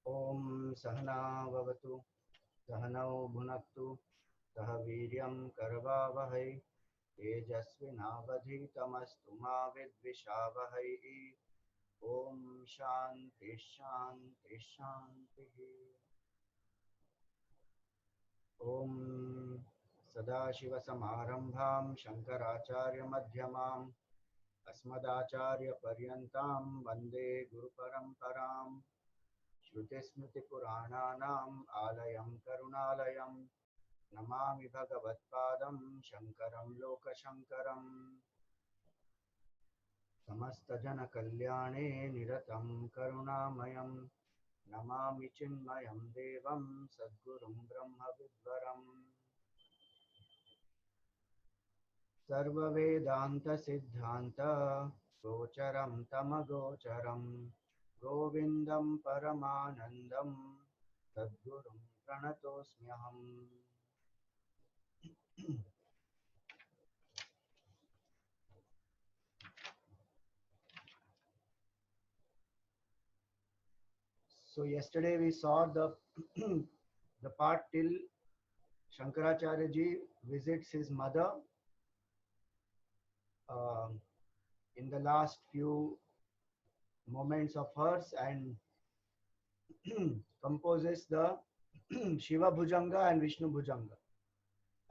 ओम सहना भवतु सहनौ भुनक्तु सह वीर्यं करवावहै तेजस्विनावधीतमस्तु मा विद्विषावहै। ओम शांति शांति शांति। ओम सदाशिवसमारंभां शंकराचार्यमध्यमाम् अस्मदाचार्यपर्यन्तां वन्दे गुरुपरम्पराम्। श्रुतिस्मृतिपुराणानाम् आलयं करुणालयं नमामि भगवत्पादं शङ्करं लोकशङ्करम्। समस्तजनकल्याणे निरतं करुणामयं नमामि चिन्मयं देवं सद्गुरुं ब्रह्मविद्वरम्। सर्ववेदान्तसिद्धान्त गोचरं तमगोचरं गोविन्दं परमानन्दं सद्गुरुं प्रणतोऽस्म्यहम्। So yesterday we saw the the part till Shankaracharya ji visits his mother in the last few moments of hers and composes the Shiva Bhujanga and Vishnu Bhujanga.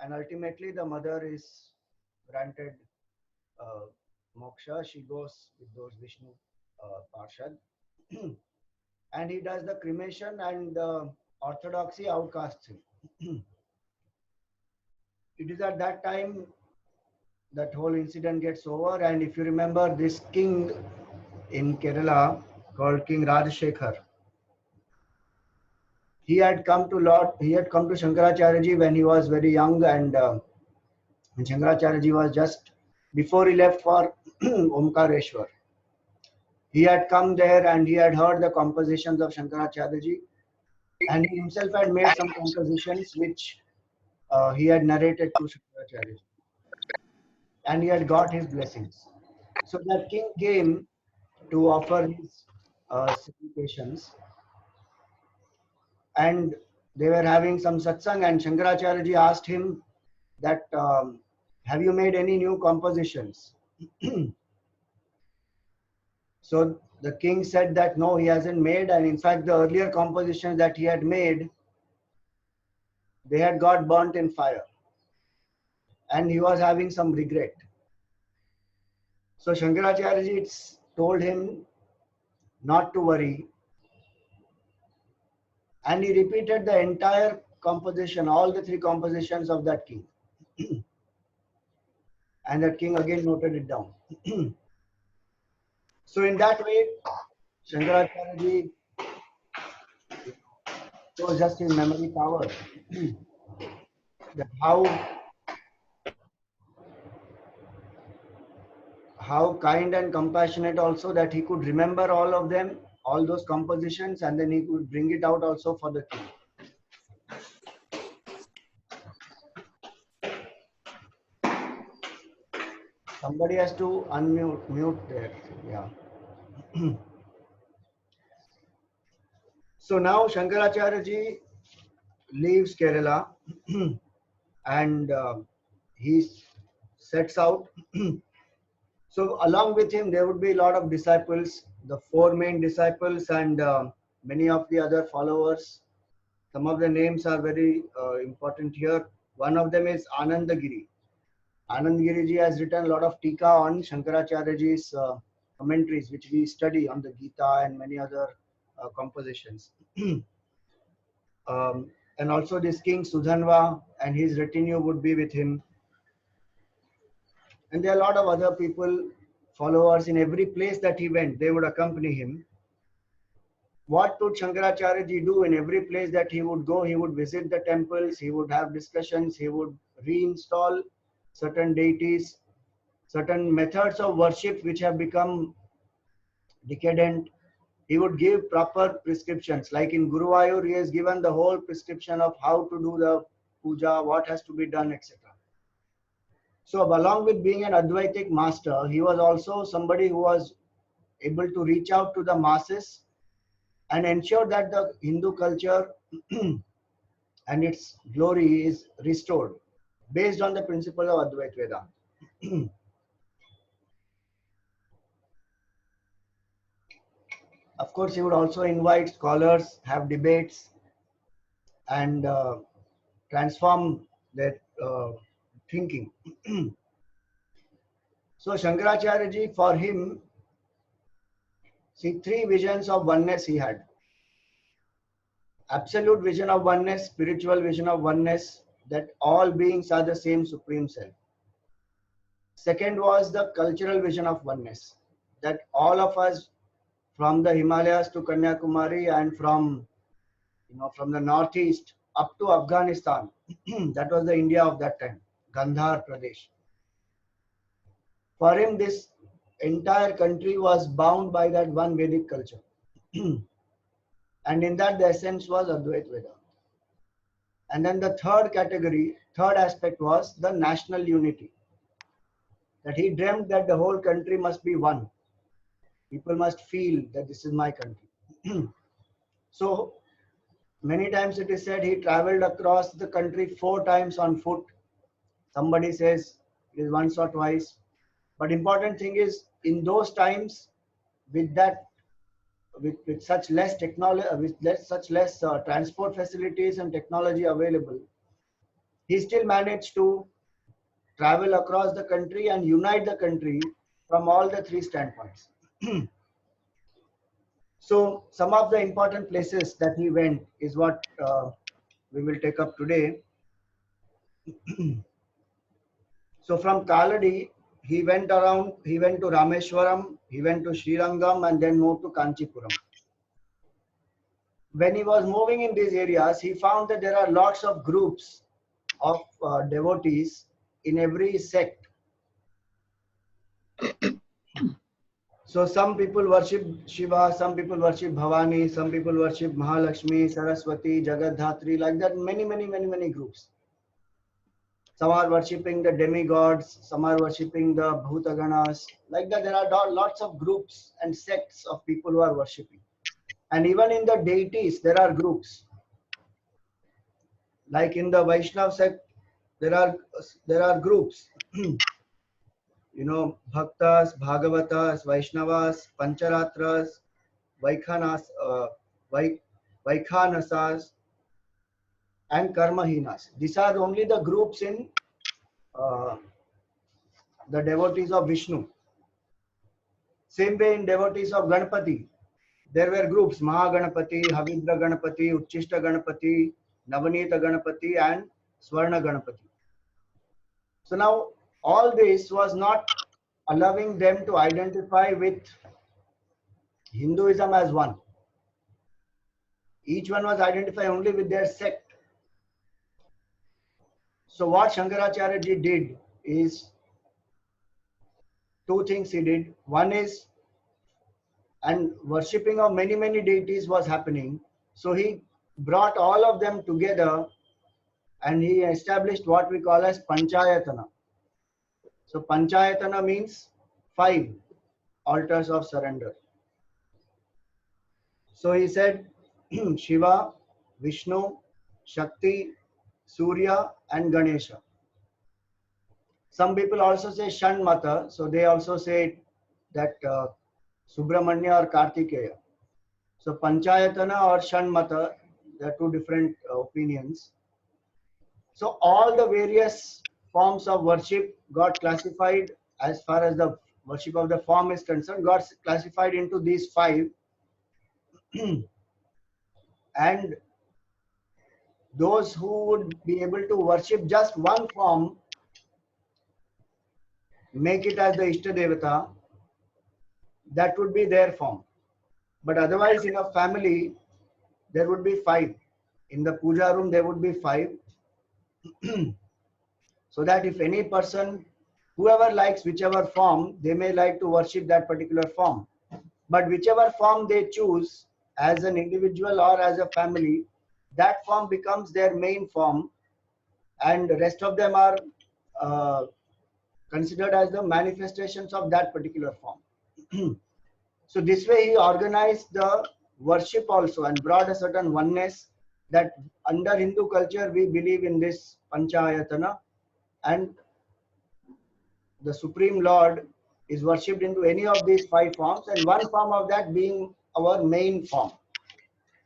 And ultimately the mother is granted moksha. She goes with those Vishnu Parshad. And he does the cremation and the orthodoxy outcasts him. It is at that time that whole incident gets over. And if you remember, this king in Kerala called King Rajashekhar, he had come to Shankaracharya ji when he was very young, and Shankaracharya ji was just before he left for Omkareshwar. He had come there and he had heard the compositions of Shankaracharya ji, and he himself had made some compositions which he had narrated to Shankaracharya ji, and he had got his blessings. So that king came to offer his supplications, and they were having some satsang, and Shankaracharya ji asked him that have you made any new compositions? So the king said that no, he hasn't made, and in fact the earlier compositions that he had made, they had got burnt in fire, and he was having some regret. So Shankaracharya ji told him not to worry, and he repeated the entire composition, all the three compositions of that king. And that king again noted it down. So in that way, Shankaracharya ji shows just his memory power. That how kind and compassionate also, that he could remember all of them, all those compositions, and then he could bring it out also for the king. Somebody has to mute there. Yeah. So now Shankaracharya ji leaves Kerala and he sets out. So along with him there would be a lot of disciples, the four main disciples, and many of the other followers. Some of the names are very important here. One of them is Anandagiri. Anandagiri ji has written a lot of tika on Shankaracharya ji's commentaries, which we study on the Gita and many other compositions. And also this king Sudhanva and his retinue would be with him. And there are a lot of other people, followers, in every place that he went, they would accompany him. What would Shankaracharya ji do in every place that he would go? He would visit the temples, he would have discussions, he would reinstall certain deities, certain methods of worship which have become decadent. He would give proper prescriptions. Like in Guruvayur, he has given the whole prescription of how to do the puja, what has to be done, etc. So along with being an Advaitic master, he was also somebody who was able to reach out to the masses and ensure that the Hindu culture and its glory is restored based on the principle of Advaita Vedanta. Of course, he would also invite scholars, have debates, and transform their thinking. So Shankaracharya ji, for him, see, three visions of oneness he had. Absolute vision of oneness, spiritual vision of oneness, that all beings are the same Supreme Self. Second was the cultural vision of oneness, that all of us from the Himalayas to Kanyakumari and from the northeast up to Afghanistan, that was the India of that time, Gandhar Pradesh. For him, this entire country was bound by that one Vedic culture. And in that, the essence was Advaita Vedanta. And then the third aspect was the national unity. That he dreamt that the whole country must be one. People must feel that this is my country. So, many times it is said he traveled across the country 4 times on foot. Somebody says it is once or twice. But important thing is, in those times, with such less technology, such less transport facilities and technology available, he still managed to travel across the country and unite the country from all the 3 standpoints. So some of the important places that he went is what we will take up today. So from Kaladi, he went to Rameshwaram, he went to Srirangam, and then moved to Kanchipuram. When he was moving in these areas, he found that there are lots of groups of devotees in every sect. So some people worship Shiva, some people worship Bhavani, some people worship Mahalakshmi, Saraswati, Jagadhatri, like that, many groups. Some are worshipping the demigods, some are worshipping the Bhutaganas. Like that, there are lots of groups and sects of people who are worshipping. And even in the deities, there are groups. Like in the Vaishnav sect, there are groups. Bhaktas, Bhagavatas, Vaishnavas, Pancharatras, Vaikhanasas, and Karmahinas. These are only the groups in the devotees of Vishnu. Same way in devotees of Ganpati, there were groups: Mahaganapati, Havidra Ganapati, Uchchishta Ganapati, Navanita Ganapati, and Swarna Ganapati. So now all this was not allowing them to identify with Hinduism as one. Each one was identified only with their sect. So what Shankaracharya ji did is 2 things he did. One is, and worshipping of many deities was happening. So he brought all of them together and he established what we call as Panchayatana. So Panchayatana means 5 altars of surrender. So he said Shiva, Vishnu, Shakti, Surya, and Ganesha. Some people also say Shanmata, so they also say that Subramanya or Kartikeya. So Panchayatana or Shanmata, there are 2 different opinions. So all the various forms of worship got classified, as far as the worship of the form is concerned, got classified into these 5. And those who would be able to worship just one form, make it as the Ishtadevata, that would be their form. But otherwise, in a family, there would be 5. In the puja room, there would be 5. So that if any person, whoever likes whichever form, they may like to worship that particular form. But whichever form they choose, as an individual or as a family, that form becomes their main form, and the rest of them are considered as the manifestations of that particular form. So this way he organized the worship also and brought a certain oneness that under Hindu culture we believe in this Panchayatana, and the Supreme Lord is worshipped into any of these five forms, and one form of that being our main form.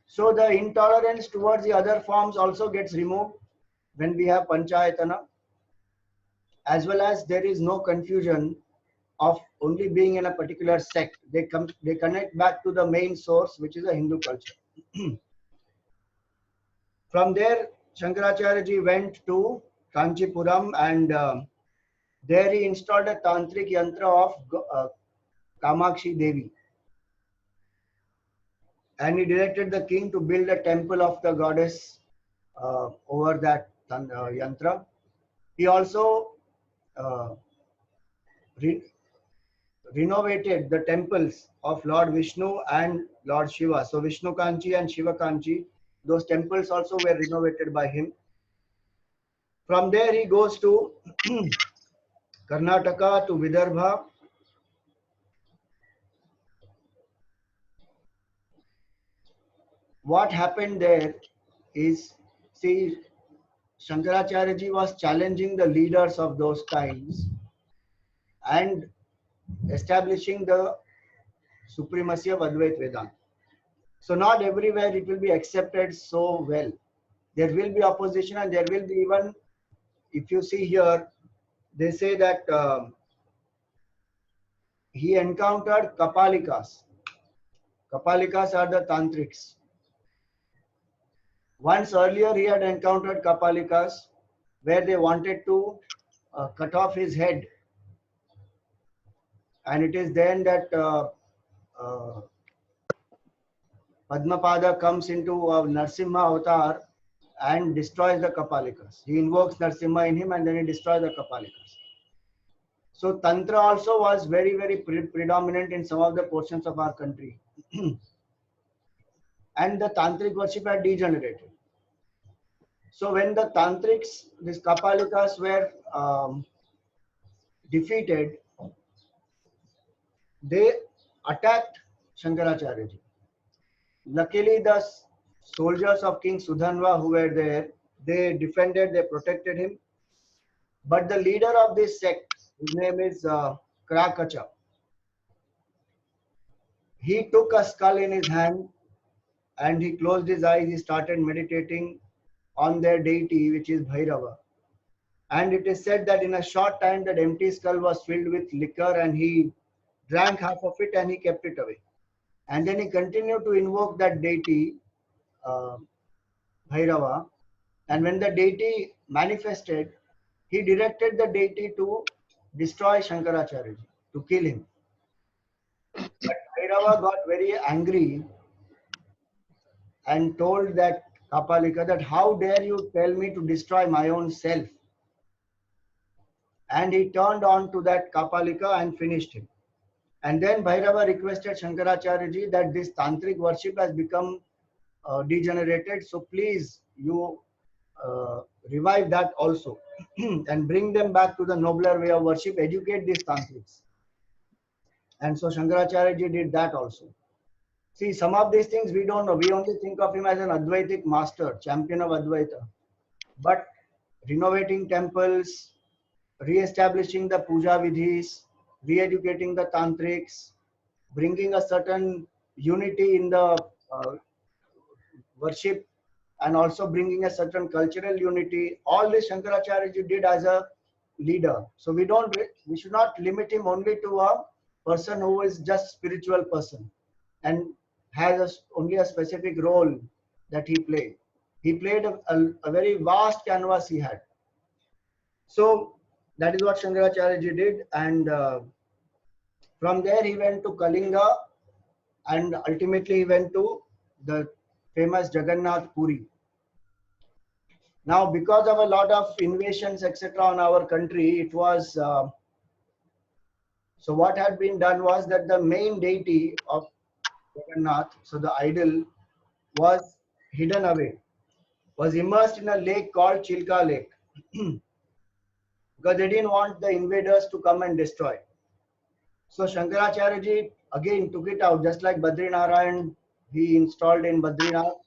So the intolerance towards the other forms also gets removed when we have Panchayatana, as well as there is no confusion of only being in a particular sect. They connect back to the main source, which is a Hindu culture. From there, Shankaracharya ji went to Kanchipuram, and there he installed a tantric yantra of Kamakshi Devi. And he directed the king to build a temple of the goddess over that yantra. He also renovated the temples of Lord Vishnu and Lord Shiva. So Vishnu Kanchi and Shiva Kanchi, those temples also were renovated by him. From there he goes to Karnataka, to Vidarbha. What happened there is, see, Shankaracharya ji was challenging the leaders of those times and establishing the supremacy of Advaita Vedanta. So not everywhere it will be accepted so well. There will be opposition, and there will be even, if you see here, they say that he encountered Kapalikas. Kapalikas are the tantrics. Once earlier he had encountered Kapalikas where they wanted to cut off his head. And it is then that Padmapada comes into Narsimha avatar and destroys the Kapalikas. He invokes Narsimha in him and then he destroys the Kapalikas. So Tantra also was very, very predominant in some of the portions of our country. And the Tantric worship had degenerated. So when the Tantrics, these Kapalikas were defeated, they attacked Shankaracharya ji. Luckily, the soldiers of King Sudhanva who were there, they defended, they protected him. But the leader of this sect, his name is Krakacha, he took a skull in his hand and he closed his eyes. He started meditating on their deity, which is Bhairava. And it is said that in a short time that empty skull was filled with liquor, and he drank half of it and he kept it away. And then he continued to invoke that deity, Bhairava. And when the deity manifested, he directed the deity to destroy Shankaracharya ji, to kill him. But Bhairava got very angry and told that Kapalika that how dare you tell me to destroy my own self. And he turned on to that Kapalika and finished him. And then Bhairava requested Shankaracharya ji that this tantric worship has become degenerated. So please, you revive that also and bring them back to the nobler way of worship, educate these tantrics. And so Shankaracharya ji did that also. See, some of these things we don't know. We only think of him as an Advaitic master, champion of Advaita. But renovating temples, re-establishing the puja vidhis, re-educating the tantrics, bringing a certain unity in the worship, and also bringing a certain cultural unity. All this Shankaracharya ji did as a leader. So we should not limit him only to a person who is just spiritual person and has only a specific role that he played. He played a very vast canvas he had. So that is what Shankaracharya ji did, and from there he went to Kalinga, and ultimately he went to the famous Jagannath Puri. Now, because of a lot of invasions, etc., on our country, it was so what had been done was that the main deity of Jagannath, so the idol, was hidden away, was immersed in a lake called Chilka Lake, because they didn't want the invaders to come and destroy. So Shankaracharya ji again took it out, just like Badrinarayan he installed in Badrinath,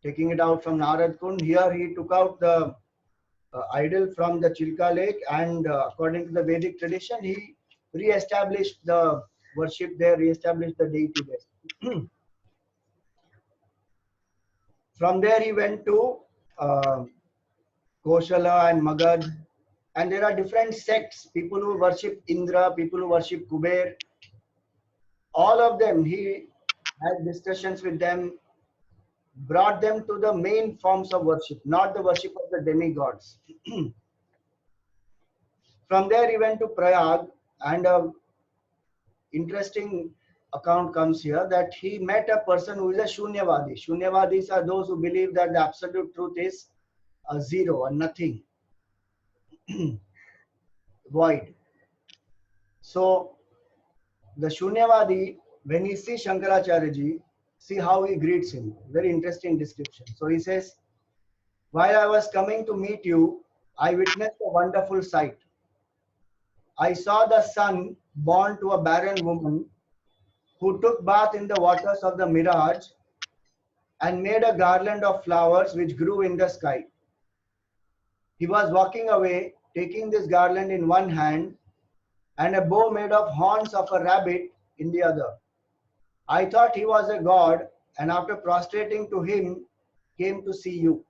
taking it out from Narad Kund. Here he took out the idol from the Chilka lake, and according to the Vedic tradition, he re-established the worship there, re-established the deity there. From there he went to Koshala and Magad, and there are different sects, people who worship Indra, people who worship Kuber. All of them, he had discussions with them, brought them to the main forms of worship, not the worship of the demigods. From there he went to Prayag, and a interesting account comes here that he met a person who is a Shunyavadi. Shunyavadis are those who believe that the absolute truth is a zero, a nothing, void. So the Shunyavadi, when he sees Shankaracharya ji, see how he greets him. Very interesting description. So he says, while I was coming to meet you, I witnessed a wonderful sight. I saw the son born to a barren woman who took bath in the waters of the Miraj and made a garland of flowers which grew in the sky. He was walking away, taking this garland in one hand and a bow made of horns of a rabbit in the other. I thought he was a god, and after prostrating to him, came to see you.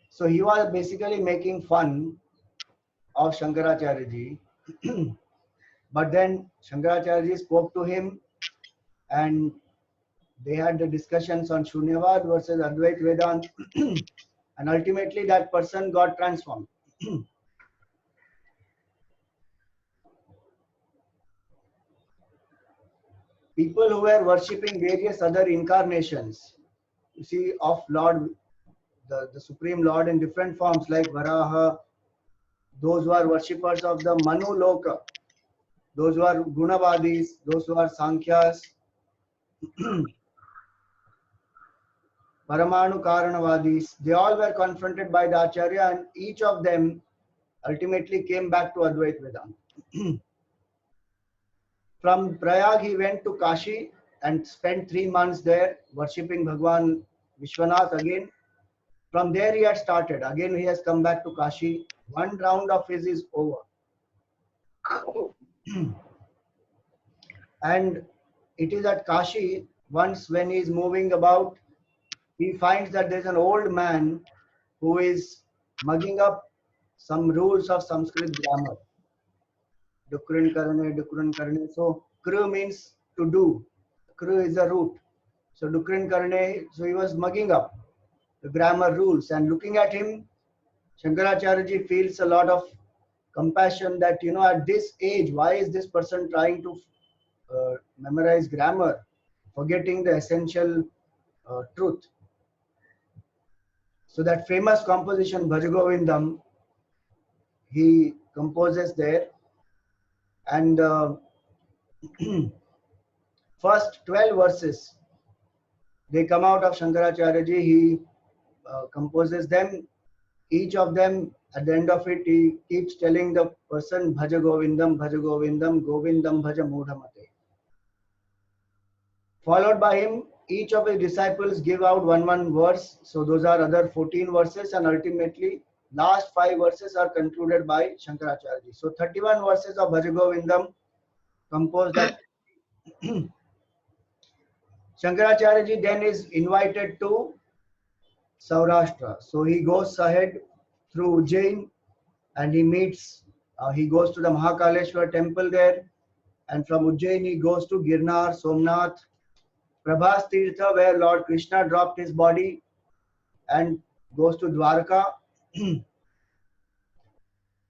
So he was basically making fun of Shankaracharya ji. But then Shankaracharya ji spoke to him, and they had the discussions on Shunyavad versus Advait Vedant, and ultimately that person got transformed. People who were worshipping various other incarnations, you see, of Lord, the Supreme Lord in different forms like Varaha, those who are worshippers of the Manu Loka, those who are Gunavadis, those who are Sankhyas, Paramanu Karanavadis, they all were confronted by the Acharya, and each of them ultimately came back to Advait Vedanta. From Prayag, he went to Kashi and spent 3 months there worshipping Bhagwan Vishwanath again. From there he had started. Again he has come back to Kashi. One round of his is over. And it is at Kashi, once when he is moving about, he finds that there is an old man who is mugging up some rules of Sanskrit grammar. Dukrin karne. So kru means to do. Kru is a root. So Dukrin karne, so he was mugging up the grammar rules, and looking at him, Shankaracharya ji feels a lot of compassion that, you know, at this age, why is this person trying to memorize grammar, forgetting the essential truth. So that famous composition Bhajagovindam, he composes there, and first 12 verses, they come out of Shankaracharya ji. He composes them. Each of them, at the end of it, he keeps telling the person, Bhaja Govindam, Govindam Bhaja Mudhamate. Followed by him, each of his disciples give out one verse. So those are other 14 verses, and ultimately last 5 verses are concluded by Shankaracharya ji. So 31 verses of Bhaja Govindam composed at Shankaracharya ji then is invited to Saurashtra. So he goes ahead through Ujjain, and he meets, he goes to the Mahakaleshwar temple there, and from Ujjain he goes to Girnar, Somnath, Prabhas Tirtha, where Lord Krishna dropped his body, and goes to Dwarka.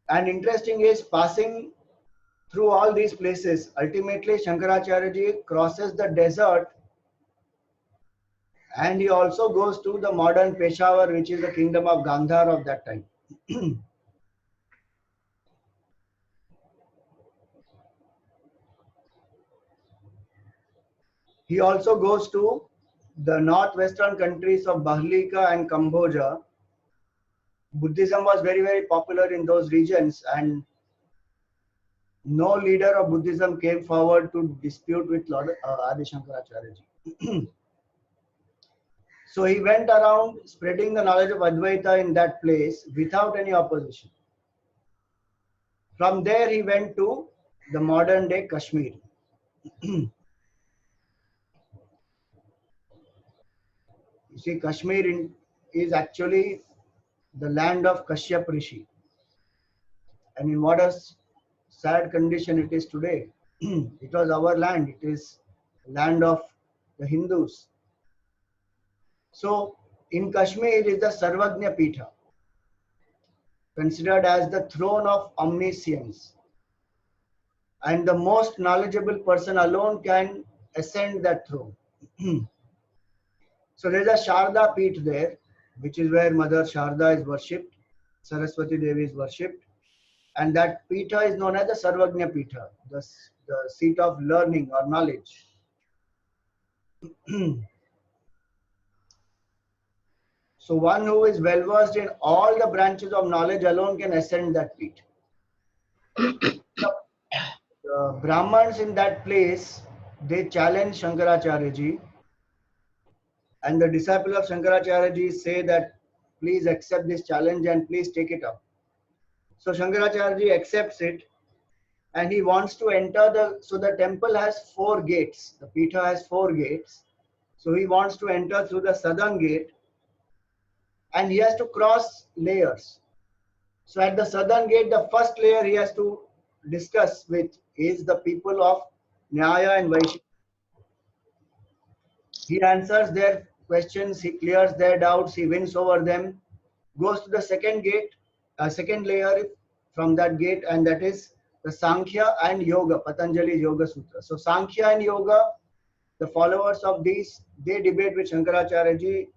And interesting is, passing through all these places, ultimately Shankaracharya ji crosses the desert, and he also goes to the modern Peshawar, which is the kingdom of Gandhar of that time. He also goes to the northwestern countries of Bahlika and Cambodia. Buddhism was very, very popular in those regions, and No leader of Buddhism came forward to dispute with Lord Adi Shankaracharya ji. So he went around spreading the knowledge of Advaita in that place without any opposition. From there he went to the modern day Kashmir. You see, Kashmir is actually the land of Kashyap Rishi. And in what a sad condition it is today. It was our land. It is land of the Hindus. So in Kashmir is the Sarvagnya Pitha, considered as the throne of omniscience. And the most knowledgeable person alone can ascend that throne. So there is a Sharda Peeth there, which is where Mother Sharda is worshipped, Saraswati Devi is worshipped. And that Pitha is known as the Sarvagnya Pitha, the seat of learning or knowledge. So one who is well versed in all the branches of knowledge alone can ascend that peak. The Brahmins in that place, they challenge Shankaracharya ji, and the disciples of Shankaracharya ji say that please accept this challenge and please take it up. So Shankaracharya ji accepts it, and he wants to enter so the temple has 4 gates. The Pitha has 4 gates. So he wants to enter through the southern gate, and he has to cross layers. So at the southern gate, the first layer he has to discuss with is the people of Nyaya and Vaishya. He answers their questions, he clears their doubts, he wins over them, goes to the second gate, second layer from that gate, and that is the Sankhya and Yoga, Patanjali's Yoga Sutra. So Sankhya and Yoga, the followers of these, they debate with Shankaracharya ji,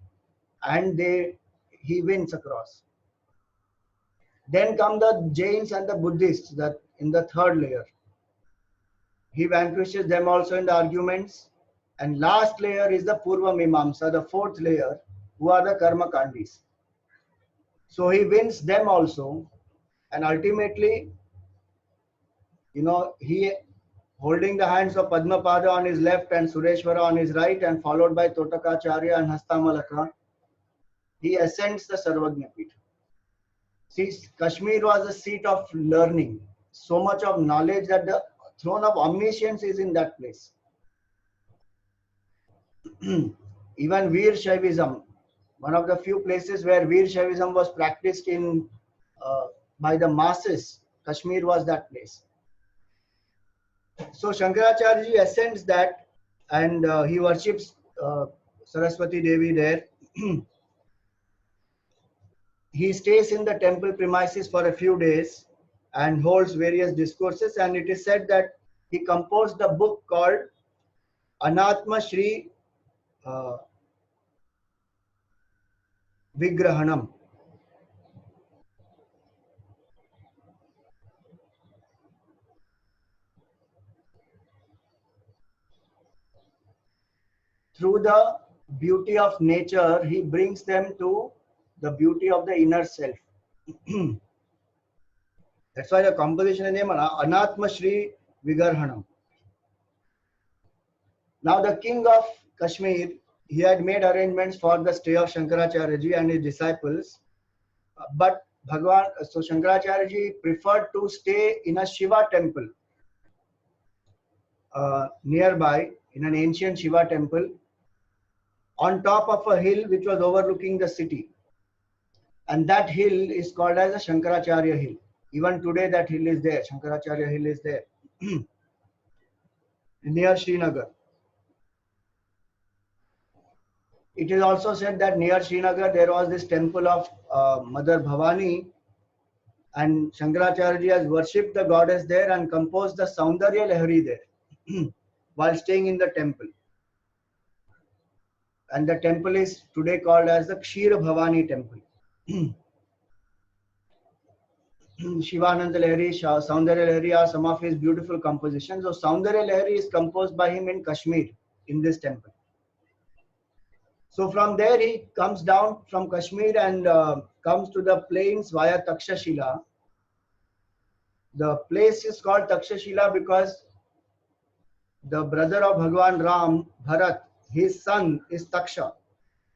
and he wins across. Then come the Jains and the Buddhists that in the third layer. He vanquishes them also in the arguments. And last layer is the Purva Mimamsa, the 4th layer, who are the Karma Kandis. So he wins them also. And ultimately, he holding the hands of Padmapada on his left and Sureshwara on his right, and followed by Totakacharya and Hastamalaka, he ascends the Sarvagnya Peeth. See, Kashmir was a seat of learning, so much of knowledge that the throne of omniscience is in that place. Even Veer Shaivism, one of the few places where Veer Shaivism was practiced by the masses, Kashmir was that place. So Shankaracharya ji ascends that, and he worships Saraswati Devi there. He stays in the temple premises for a few days and holds various discourses, and it is said that he composed the book called Anatma Shri Vigrahanam. Through the beauty of nature, he brings them to the beauty of the inner self. That's why the composition is named Anatma Shri Vigrahanam. Now the king of Kashmir, he had made arrangements for the stay of Shankaracharya ji and his disciples, but Shankaracharya ji preferred to stay in a Shiva temple nearby, in an ancient Shiva temple, on top of a hill which was overlooking the city. And that hill is called as a Shankaracharya hill. Even today that hill is there, Shankaracharya hill is there, near Srinagar. It is also said that near Srinagar there was this temple of Mother Bhavani, and Shankaracharya ji has worshipped the goddess there and composed the Saundarya Lahari there while staying in the temple. And the temple is today called as the Kshira Bhavani temple. Shivananda Lahari, Saundarya Lahari are some of his beautiful compositions. So Saundarya Lahari is composed by him in Kashmir, in this temple. So from there he comes down from Kashmir and comes to the plains via Takshashila. The place is called Takshashila because the brother of Bhagwan Ram, Bharat, his son is Taksha,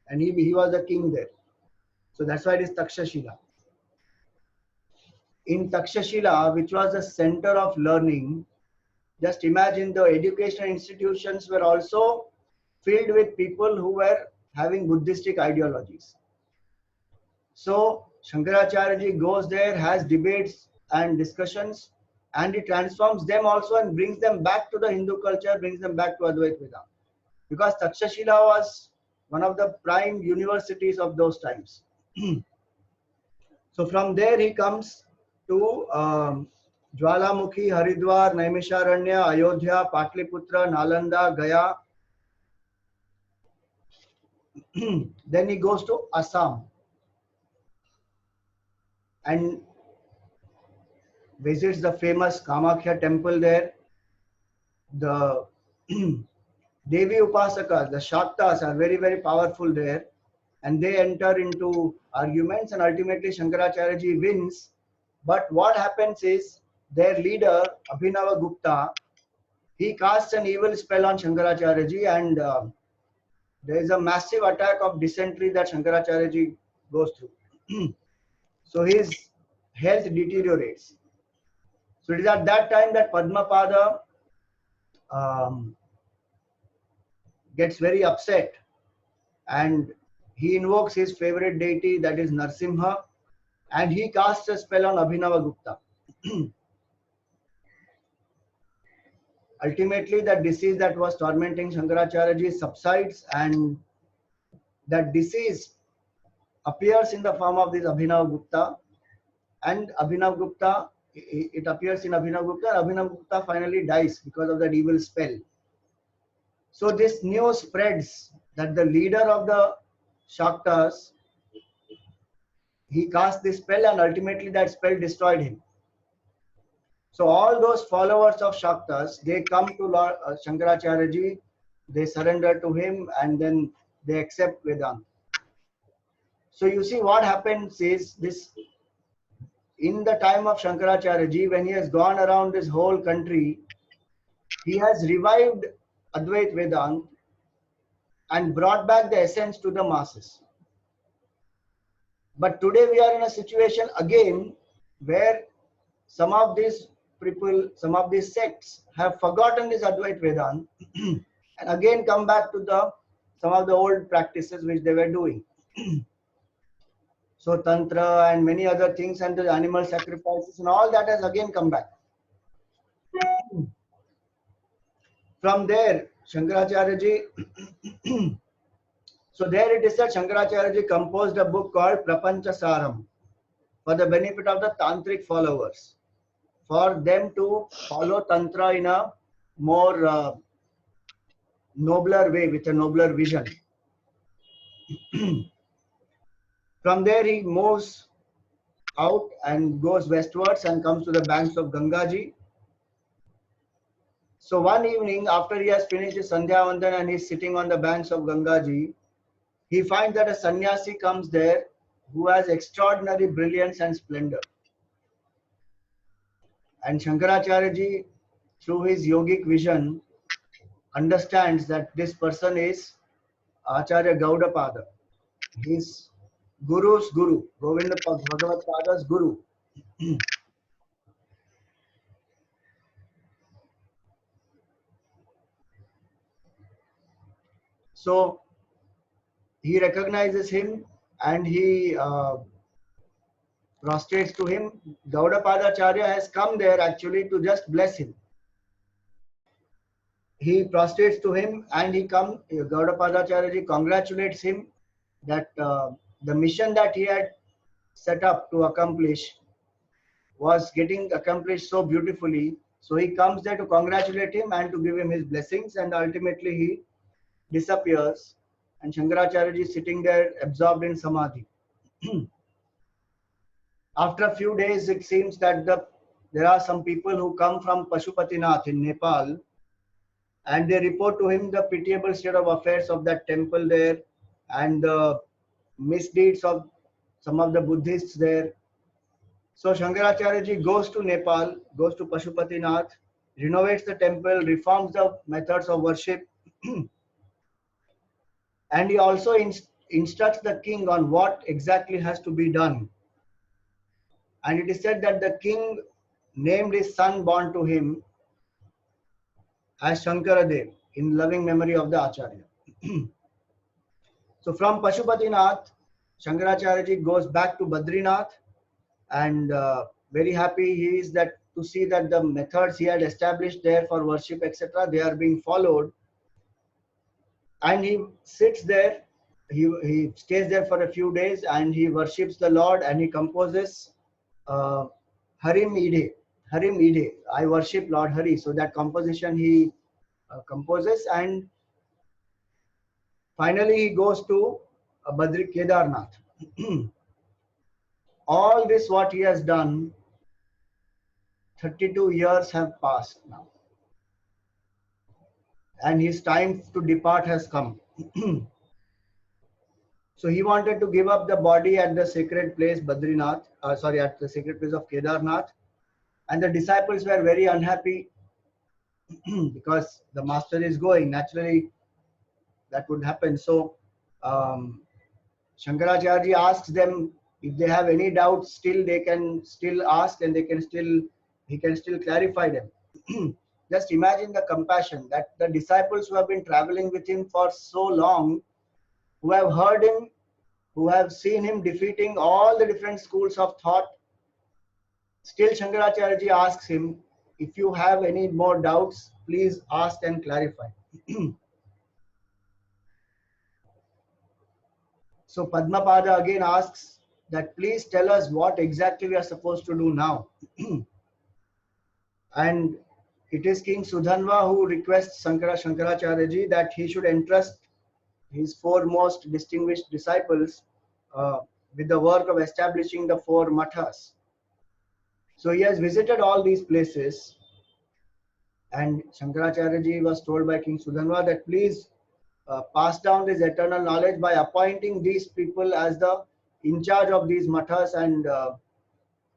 and he was the king there. So that's why it is Takshashila. In Takshashila, which was the center of learning, just imagine the educational institutions were also filled with people who were having Buddhistic ideologies. So Shankaracharya ji goes there, has debates and discussions, and he transforms them also and brings them back to the Hindu culture, brings them back to Advaita Vedanta. Because Takshashila was one of the prime universities of those times. So from there he comes to Jwalamukhi, Haridwar, Naimisharanya, Ayodhya, Patliputra, Nalanda, Gaya. Then he goes to Assam and visits the famous Kamakhya temple there. The Devi Upasakas, the Shaktas are very, very powerful there, and they enter into arguments, and ultimately Shankaracharya ji wins. But what happens is their leader, Abhinava Gupta, he casts an evil spell on Shankaracharya ji, and there is a massive attack of dysentery that Shankaracharya ji goes through. So his health deteriorates. So it is at that time that Padmapada gets very upset, and he invokes his favorite deity, that is Narsimha, and he casts a spell on Abhinava Gupta. Ultimately, that disease that was tormenting Shankaracharya ji subsides, and that disease appears in the form of this Abhinav Gupta, and Abhinav Gupta, it appears in Abhinav Gupta, and Abhinav Gupta finally dies because of that evil spell. So this news spreads that the leader of the Shaktas, he cast this spell, and ultimately that spell destroyed him. So all those followers of Shaktas, they come to Lord Shankaracharya ji, they surrender to him, and then they accept Vedanta. So you see what happens is this, in the time of Shankaracharya ji, when he has gone around this whole country, he has revived Advaita Vedanta and brought back the essence to the masses. But today we are in a situation again where some of these people, some of these sects have forgotten this Advaita Vedanta and again come back to some of the old practices which they were doing. So Tantra and many other things and the animal sacrifices and all that has again come back. From there, Shankaracharya ji, so there it is that Shankaracharya ji composed a book called Prapancha Saram for the benefit of the tantric followers, for them to follow Tantra in a more nobler way, with a nobler vision. From there he moves out and goes westwards and comes to the banks of Gangaji. So one evening, after he has finished his Sandhya Vandan and he's sitting on the banks of Gangaji, he finds that a sannyasi comes there who has extraordinary brilliance and splendor. And Shankaracharya ji, through his yogic vision, understands that this person is Acharya Gaudapada. His Guru's Guru, Govinda Bhagavad Pada's Guru. So he recognizes him and he prostrates to him. Gaudapada Acharya has come there actually to just bless him. He prostrates to him and Gaudapada Acharya ji congratulates him that the mission that he had set up to accomplish was getting accomplished so beautifully. So he comes there to congratulate him and to give him his blessings, and ultimately he disappears, and Shankaracharya ji is sitting there absorbed in samadhi. After a few days, it seems that there are some people who come from Pashupatinath in Nepal, and they report to him the pitiable state of affairs of that temple there and the misdeeds of some of the Buddhists there. So Shankaracharya ji goes to Nepal, goes to Pashupatinath, renovates the temple, reforms the methods of worship, and he also instructs the king on what exactly has to be done. And it is said that the king named his son born to him as Shankaradev in loving memory of the Acharya. So from Pashupatinath, Shankaracharya ji goes back to Badrinath, and very happy he is that to see that the methods he had established there for worship, etc., they are being followed. And he sits there, he stays there for a few days, and he worships the Lord, and he composes Harim Ide. Harim Ide, I worship Lord Hari. So that composition he composes, and finally he goes to Badri Kedarnath. All this what he has done, 32 years have passed now, and his time to depart has come. So he wanted to give up the body at the sacred place Badrinath, at the sacred place of Kedarnath, and the disciples were very unhappy because the master is going. Naturally, that would happen. So Shankaracharya asks them if they have any doubts. Still, they can still ask, and he can still clarify them. Just imagine the compassion that the disciples who have been traveling with him for so long, who have heard him, who have seen him defeating all the different schools of thought, still Shankaracharya ji asks him, if you have any more doubts, please ask and clarify. So Padmapada again asks that please tell us what exactly we are supposed to do now. And it is King Sudhanva who requests Shankaracharya ji that he should entrust his four most distinguished disciples with the work of establishing the four mathas. So he has visited all these places, and Shankaracharya ji was told by King Sudhanva that please pass down this eternal knowledge by appointing these people as the in charge of these mathas, and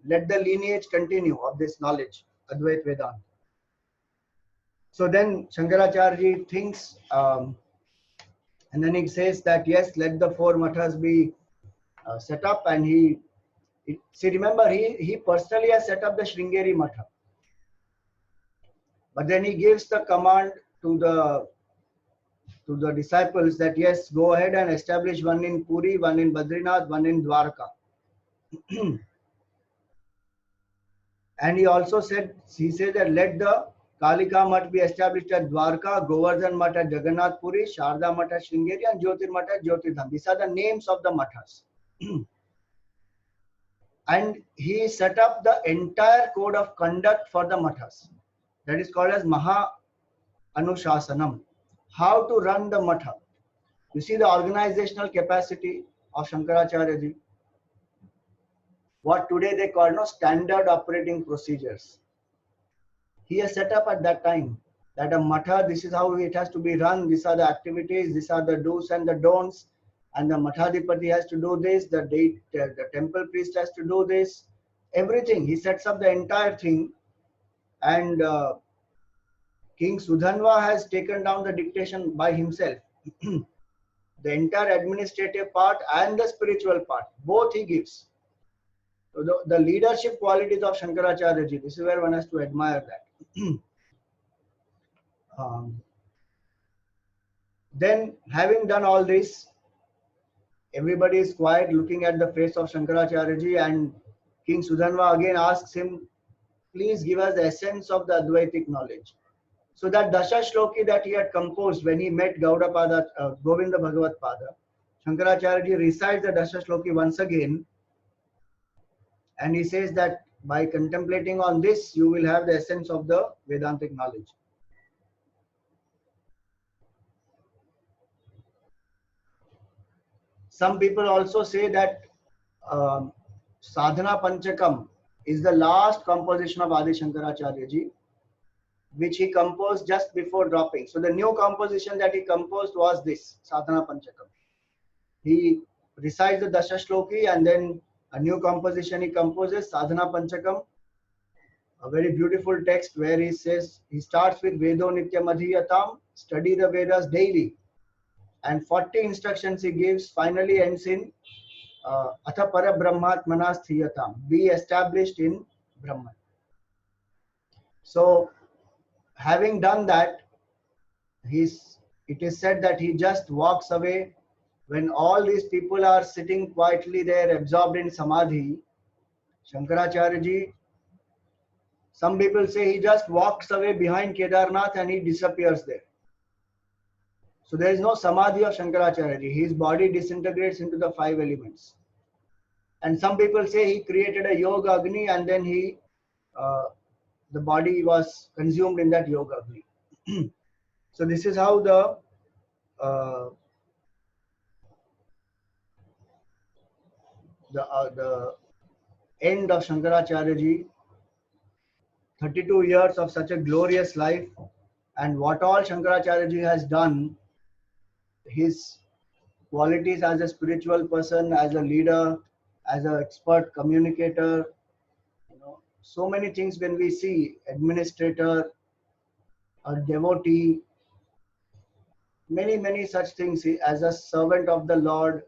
let the lineage continue of this knowledge, Advait Vedanta. So then Shankaracharya ji thinks, and then he says that yes, let the four mathas be set up. And remember, he personally has set up the Sringeri Matha. But then he gives the command to the disciples that yes, go ahead and establish one in Puri, one in Badrinath, one in Dwarka. And he also said that let the Kalika Math be established at Dwarka, Govardhan Math at Jagannath Puri, Sharda Math at Sringeri, and Jyotir Math at Jyotirdham. These are the names of the mathas. And he set up the entire code of conduct for the mathas. That is called as Maha Anushasanam. How to run the matha. You see the organizational capacity of Shankaracharya ji. What today they call standard operating procedures. He has set up at that time that a matha, this is how it has to be run, these are the activities, these are the do's and the don'ts, and the mathadipati has to do this, the temple priest has to do this, everything. He sets up the entire thing, and King Sudhanva has taken down the dictation by himself. The entire administrative part and the spiritual part, both he gives. So the leadership qualities of Shankaracharya ji, this is where one has to admire that. Then having done all this, everybody is quiet looking at the face of Shankaracharya ji, and King Sudhanva again asks him, please give us the essence of the Advaitic knowledge. So that Dasha Shloki that he had composed when he met Gaudapada, Govinda Bhagavat Pada, Shankaracharya ji recites the Dasha Shloki once again, and he says that by contemplating on this, you will have the essence of the Vedantic knowledge. Some people also say that Sadhana Panchakam is the last composition of Adi Shankaracharya ji, which he composed just before dropping. So the new composition that he composed was this, Sadhana Panchakam. He recites the Dasha Shloki, and then A new composition he composes, Sadhana Panchakam, a very beautiful text where he says, he starts with Vedo Nityam Adhiyatam, study the Vedas daily. And 40 instructions he gives, finally ends in Atha Para Brahmatmana Sthiyatam, be established in Brahman. So, having done that, it is said that he just walks away when all these people are sitting quietly there, absorbed in samadhi. Shankaracharya ji, some people say he just walks away behind Kedarnath and he disappears there. So there is no samadhi of Shankaracharya ji. His body disintegrates into the 5 elements. And some people say he created a yoga agni and then the body was consumed in that yoga agni. So this is how the end of Shankaracharya ji, 32 years of such a glorious life, and what all Shankaracharya ji has done, his qualities as a spiritual person, as a leader, as an expert communicator, so many things when we see, administrator, a devotee, many such things. He, as a servant of the Lord,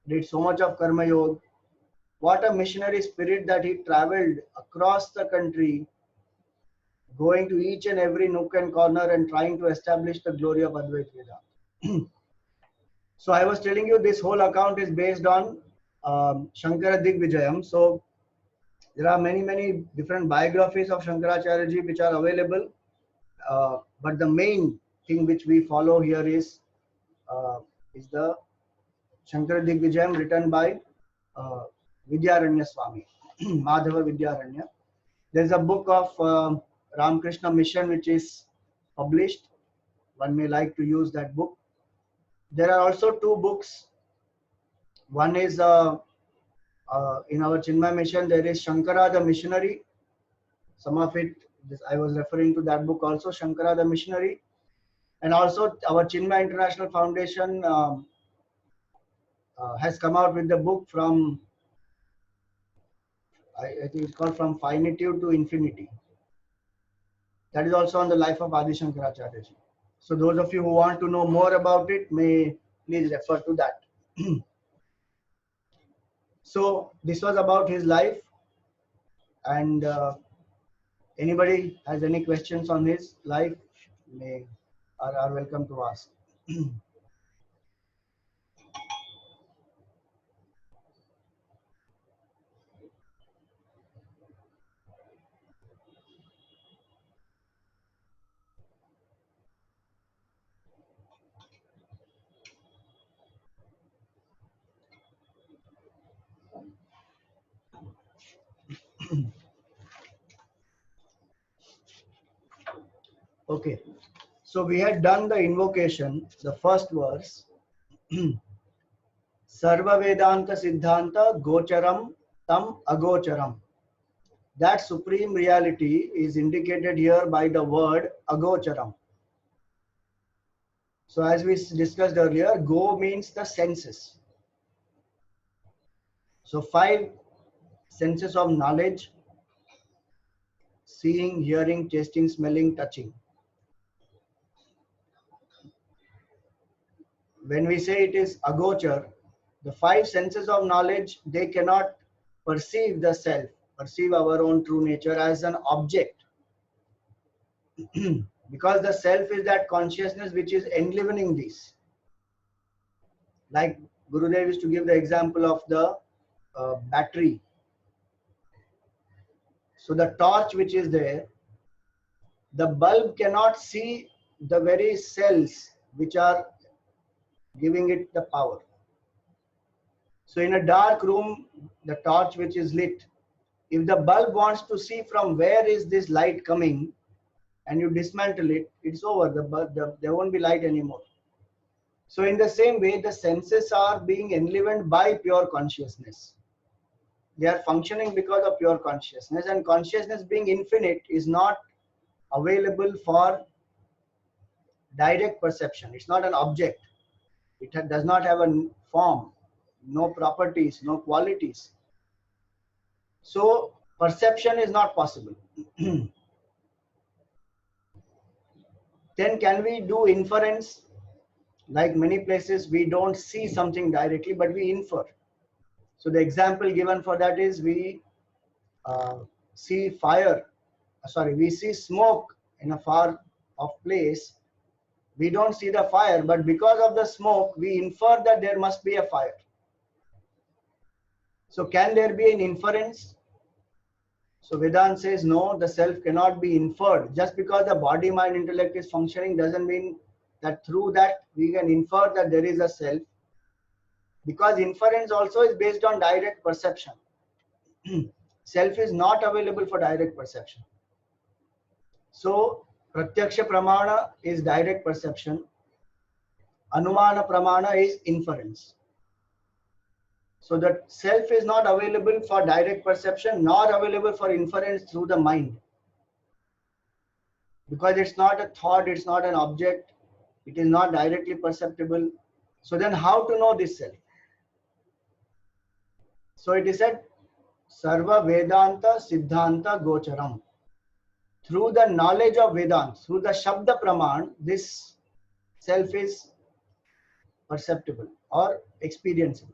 did so much of Karma Yoga. What a missionary spirit that he traveled across the country, going to each and every nook and corner and trying to establish the glory of Advaita Vedanta. So I was telling you this whole account is based on Shankara Digvijayam. So there are many different biographies of Shankaracharya ji which are available. But the main thing which we follow here is the Shankara Digvijayam written by Vidyaranya Swami, Madhava Vidyaranya. There's a book of Ramakrishna Mission which is published. One may like to use that book. There are also 2 books. One is in our Chinmay Mission, there is Shankara the Missionary. Some of it, I was referring to that book also, Shankara the Missionary. And also our Chinmay International Foundation has come out with the book from, I think it's called From Finitude to Infinity. That is also on the life of Adi Shankaracharya ji. So those of you who want to know more about it may please refer to that. So this was about his life, and anybody has any questions on his life are welcome to ask. Okay, so we had done the invocation, the first verse. Sarva Vedanta Siddhanta Gocharam Tam Agocharam. That supreme reality is indicated here by the word Agocharam. So as we discussed earlier, Go means the senses. So 5 senses of knowledge: seeing, hearing, tasting, smelling, touching. When we say it is agochar, the 5 senses of knowledge, they cannot perceive the self, perceive our own true nature as an object. Because the self is that consciousness which is enlivening this. Like Gurudev used to give the example of the battery. So the torch which is there, the bulb cannot see the very cells which are giving it the power. So in a dark room, the torch which is lit, if the bulb wants to see from where is this light coming and you dismantle it, it's over. There won't be light anymore. So in the same way, the senses are being enlivened by pure consciousness. They are functioning because of pure consciousness, and consciousness being infinite is not available for direct perception. It's not an object. It does not have a form, no properties, no qualities. So perception is not possible. Then can we do inference? Like many places, we don't see something directly, but we infer. So the example given for that is we see fire, we see smoke in a far off place. We don't see the fire, but because of the smoke, we infer that there must be a fire. So can there be an inference? So Vedanta says no, the self cannot be inferred. Just because the body, mind, intellect is functioning doesn't mean that through that we can infer that there is a self. Because inference also is based on direct perception. Self is not available for direct perception. So Pratyaksha Pramana is direct perception. Anumana Pramana is inference. So the self is not available for direct perception nor available for inference through the mind. Because it's not a thought, it's not an object, it is not directly perceptible. So then how to know this self? So it is said, Sarva Vedanta Siddhanta Gocharam. Through the knowledge of Vedanta, through the Shabda Praman, this self is perceptible or experienceable.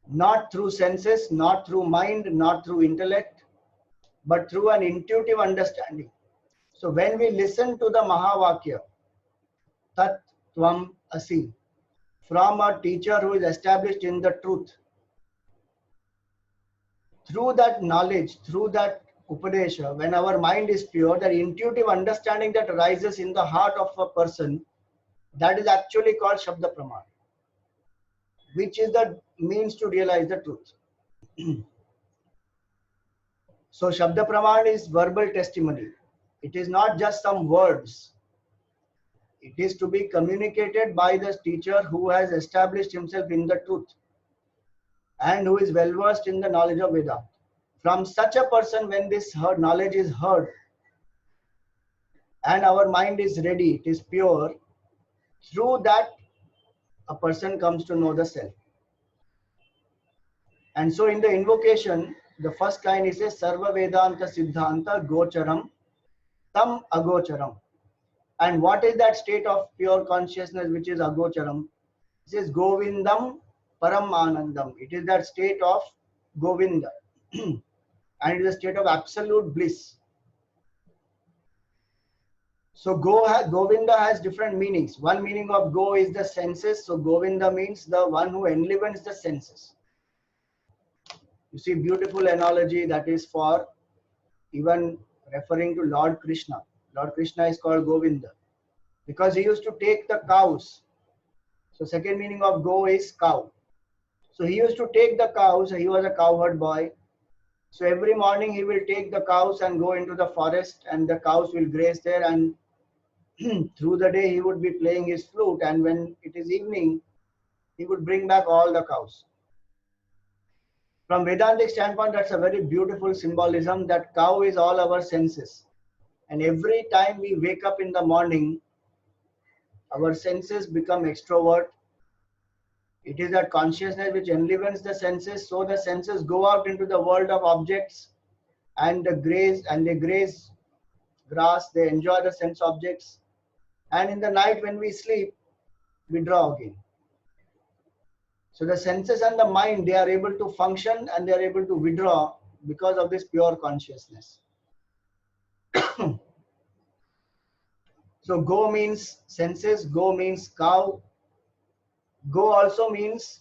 Not through senses, not through mind, not through intellect, but through an intuitive understanding. So when we listen to the Mahavakya, Tat Tvam Asi, from a teacher who is established in the truth, through that knowledge, through that Upadesha, when our mind is pure, that intuitive understanding that arises in the heart of a person, that is actually called Shabda Praman, which is the means to realize the truth. So Shabda Praman is verbal testimony. It is not just some words. It is to be communicated by the teacher who has established himself in the truth and who is well versed in the knowledge of Vedanta. From such a person, when this knowledge is heard and our mind is ready, it is pure, through that a person comes to know the self. And so in the invocation, the first line is Sarva Vedanta Siddhanta Gocharam Tam Agocharam. And what is that state of pure consciousness which is Agocharam? It says Govindam Param Anandam. It is that state of Govinda. And it is a state of absolute bliss. So Govinda has different meanings. One meaning of Go is the senses. So Govinda means the one who enlivens the senses. You see, beautiful analogy that is for even referring to Lord Krishna. Lord Krishna is called Govinda because he used to take the cows. So second meaning of Go is cow. So he used to take the cows. He was a cowherd boy. So every morning he will take the cows and go into the forest, and the cows will graze there, and through the day he would be playing his flute, and when it is evening he would bring back all the cows. From Vedantic standpoint, that's a very beautiful symbolism that cow is all our senses, and every time we wake up in the morning our senses become extrovert. It is that consciousness which enlivens the senses, so the senses go out into the world of objects and they graze grass, they enjoy the sense objects, and in the night when we sleep, we draw again. So the senses and the mind, they are able to function and they are able to withdraw because of this pure consciousness. So Go means senses, Go means cow. Go also means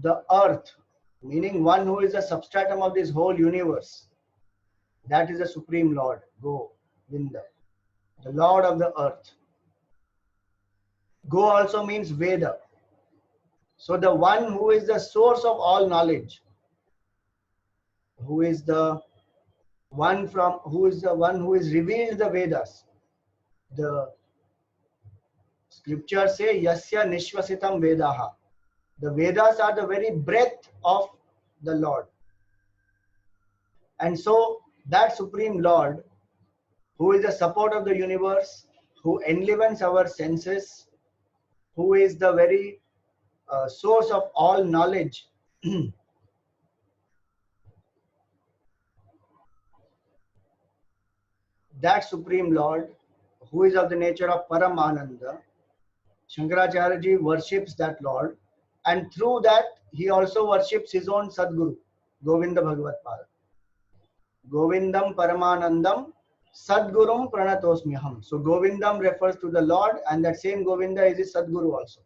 the earth, meaning one who is the substratum of this whole universe. That is the Supreme Lord, Govinda, the Lord of the earth. Go also means Veda. So the one who is the source of all knowledge, who is the one who is revealed the Vedas. The scriptures say Yasya Nishvasitam Vedaha. The Vedas are the very breath of the Lord. And so that Supreme Lord, who is the support of the universe, who enlivens our senses, who is the very source of all knowledge, that Supreme Lord, who is of the nature of Paramananda, Shankaracharya ji worships that Lord, and through that he also worships his own Sadguru, Govinda Bhagavat Pada. Govindam Paramanandam Sadgurum Pranatosmyaham. So Govindam refers to the Lord, and that same Govinda is his Sadguru also.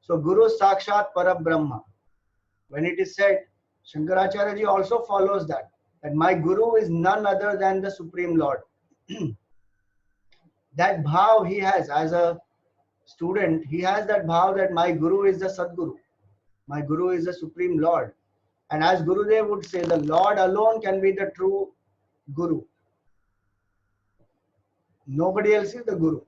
So Guru Sakshat Parabrahma. When it is said, Shankaracharya ji also follows that my Guru is none other than the Supreme Lord. That bhav he has as a student, he has that bhav that my Guru is the Sadguru. My Guru is the Supreme Lord. And as Gurudev would say, the Lord alone can be the true Guru. Nobody else is the Guru.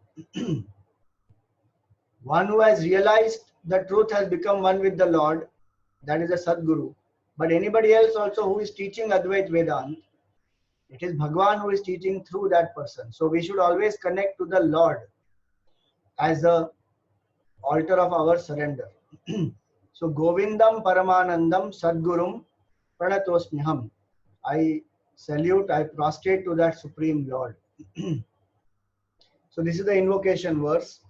One who has realized the truth has become one with the Lord, that is a Sadguru. But anybody else also who is teaching Advait Vedant, it is Bhagwan who is teaching through that person. So we should always connect to the Lord as the altar of our surrender. So Govindam Paramanandam Sadgurum Pranatosmyaham. I salute, I prostrate to that Supreme Lord. So this is the invocation verse.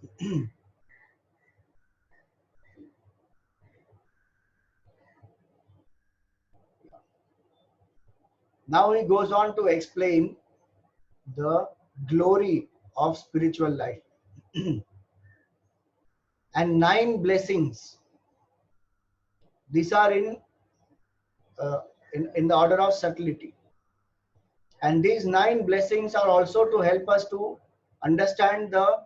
Now he goes on to explain the glory of spiritual life and 9 blessings. These are in the order of subtlety, and these 9 blessings are also to help us to understand the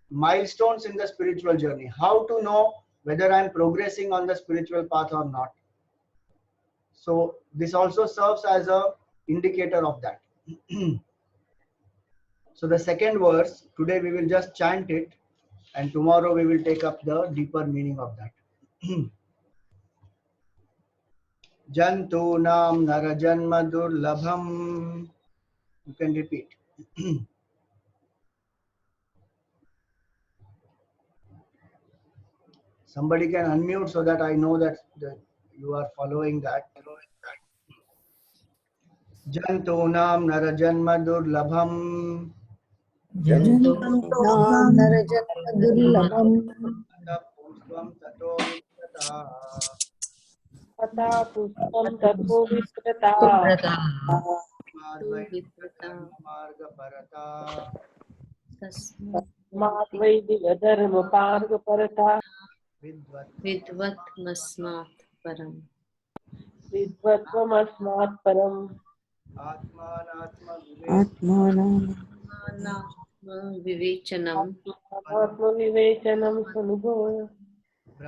milestones in the spiritual journey. How to know whether I am progressing on the spiritual path or not. So this also serves as a indicator of that. So the second verse, today we will just chant it, and tomorrow we will take up the deeper meaning of that. Jantunam narajanma durlabham. You can repeat. Somebody can unmute so that I know that you are following that. Jantunam narajanma durlabham. जन्तूनां नरजन्मदुर्लभम् Pushpam tato viprata. तथा पुष्पं ततो विस्तृता मार्गपरता तस्मात् वै धर्ममार्गपरता विद्वत्मस्मात् परम् विद्वत्वमस्मात् परम् आत्मानात्मविवेचनम् आत्मविवेचनं सनुभूय So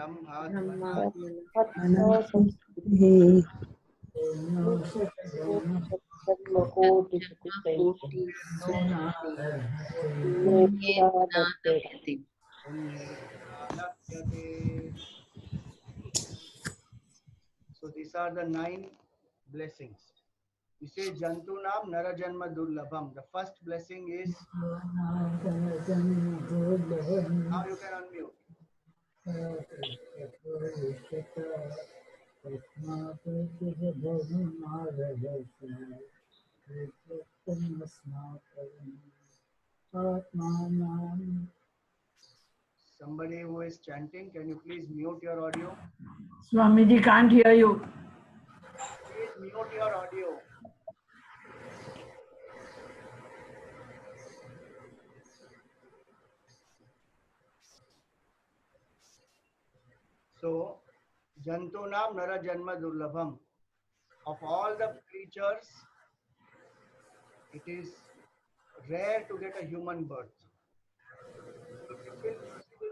these are the 9 blessings. You say Jantunam Narajanma Durlabham. The first blessing is. Now you can unmute. Somebody who is chanting, can you please mute your audio? Swamiji can't hear you. Please mute your audio. So, Jantunam Nara Janma Durlabham. Of all the creatures, it is rare to get a human birth. So this is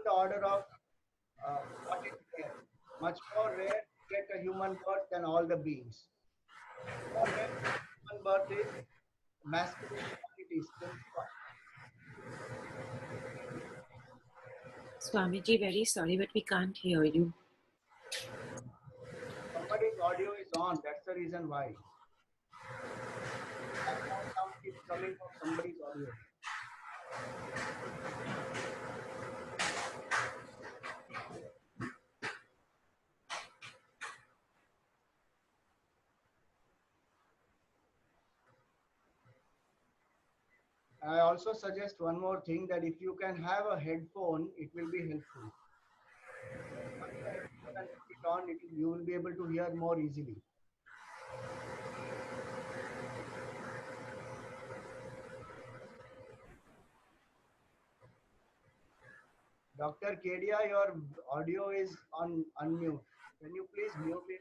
the order of what is rare. Much more rare to get a human birth than all the beings. More rare human birth is masculine qualities. Swamiji, very sorry, but we can't hear you. Somebody's audio is on. That's the reason why. Sound keeps coming from somebody's audio. I also suggest one more thing, that if you can have a headphone, it will be helpful. Once the headphone and put it on, you will be able to hear more easily. Dr. Kedia, your audio is on unmute. Can you please mute it?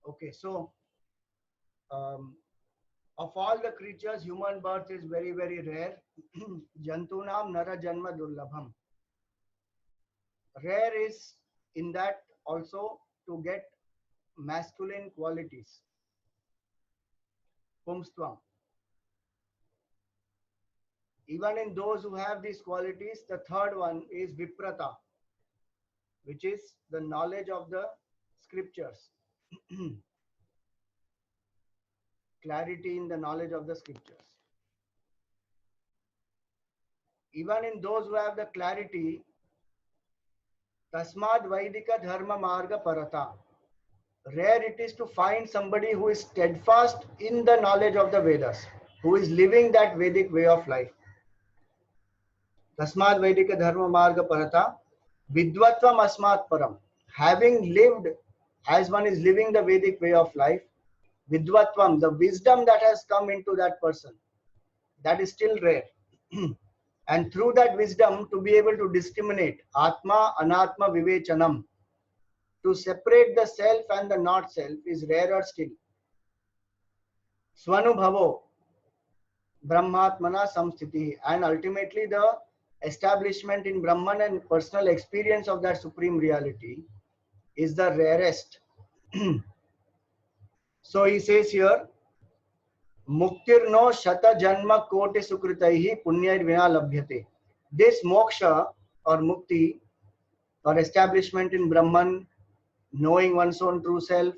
Okay, so of all the creatures, human birth is very, very rare. Jantunam nara janma durlabham. Rare is in that also to get masculine qualities. Pumstvam. Even in those who have these qualities, the third one is viprata, which is the knowledge of the scriptures. Clarity in the knowledge of the scriptures. Even in those who have the clarity, tasmad vaidika dharma marga parata. Rare it is to find somebody who is steadfast in the knowledge of the Vedas, who is living that Vedic way of life. Tasmad vaidika dharma marga parata vidvatvam asmat param. Having lived as one is living the Vedic way of life, vidvatvam, the wisdom that has come into that person, that is still rare. And through that wisdom, to be able to discriminate atma, anatma, vivechanam, to separate the self and the not self is rarer still. Swanubhavo, Brahmatmana samsthiti, and ultimately the establishment in Brahman and personal experience of that supreme reality is the rarest. So he says here, Muktirno shata janma koti sukritaihi punyair vina labhyate. This moksha or mukti or establishment in Brahman, knowing one's own true self,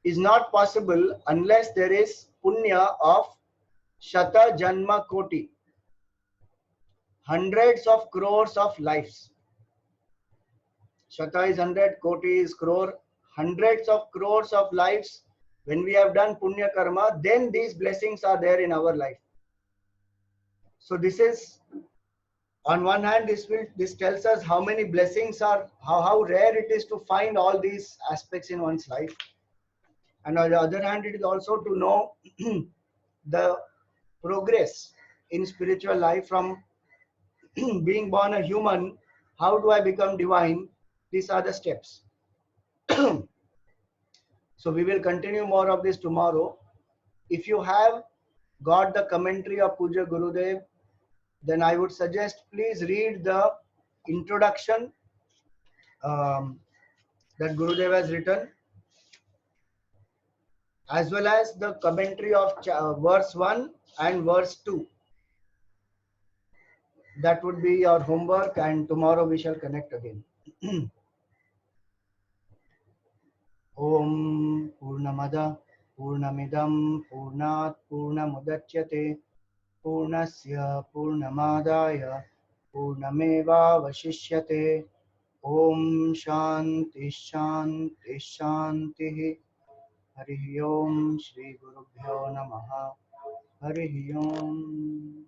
is not possible unless there is punya of shata janma koti, hundreds of crores of lives. Shata is 100, koti is crore, hundreds of crores of lives. When we have done punya karma, then these blessings are there in our life. So this is, on one hand, this tells us how many blessings are, how rare it is to find all these aspects in one's life. And on the other hand, it is also to know the progress in spiritual life from being born a human. How do I become divine? These are the steps. So we will continue more of this tomorrow. If you have got the commentary of Puja Gurudev, then I would suggest please read the introduction that Gurudev has written, as well as the commentary of verse 1 and verse 2. That would be your homework, and tomorrow we shall connect again. Om Purnamada Purnamidam Purnat Purnamudachyate Purnasya Purnamadaya Purnameva Vashishyate. Om Shanti Shanti Shanti. Harihi Om Shri Gurubhyo Namaha. Harihi Om.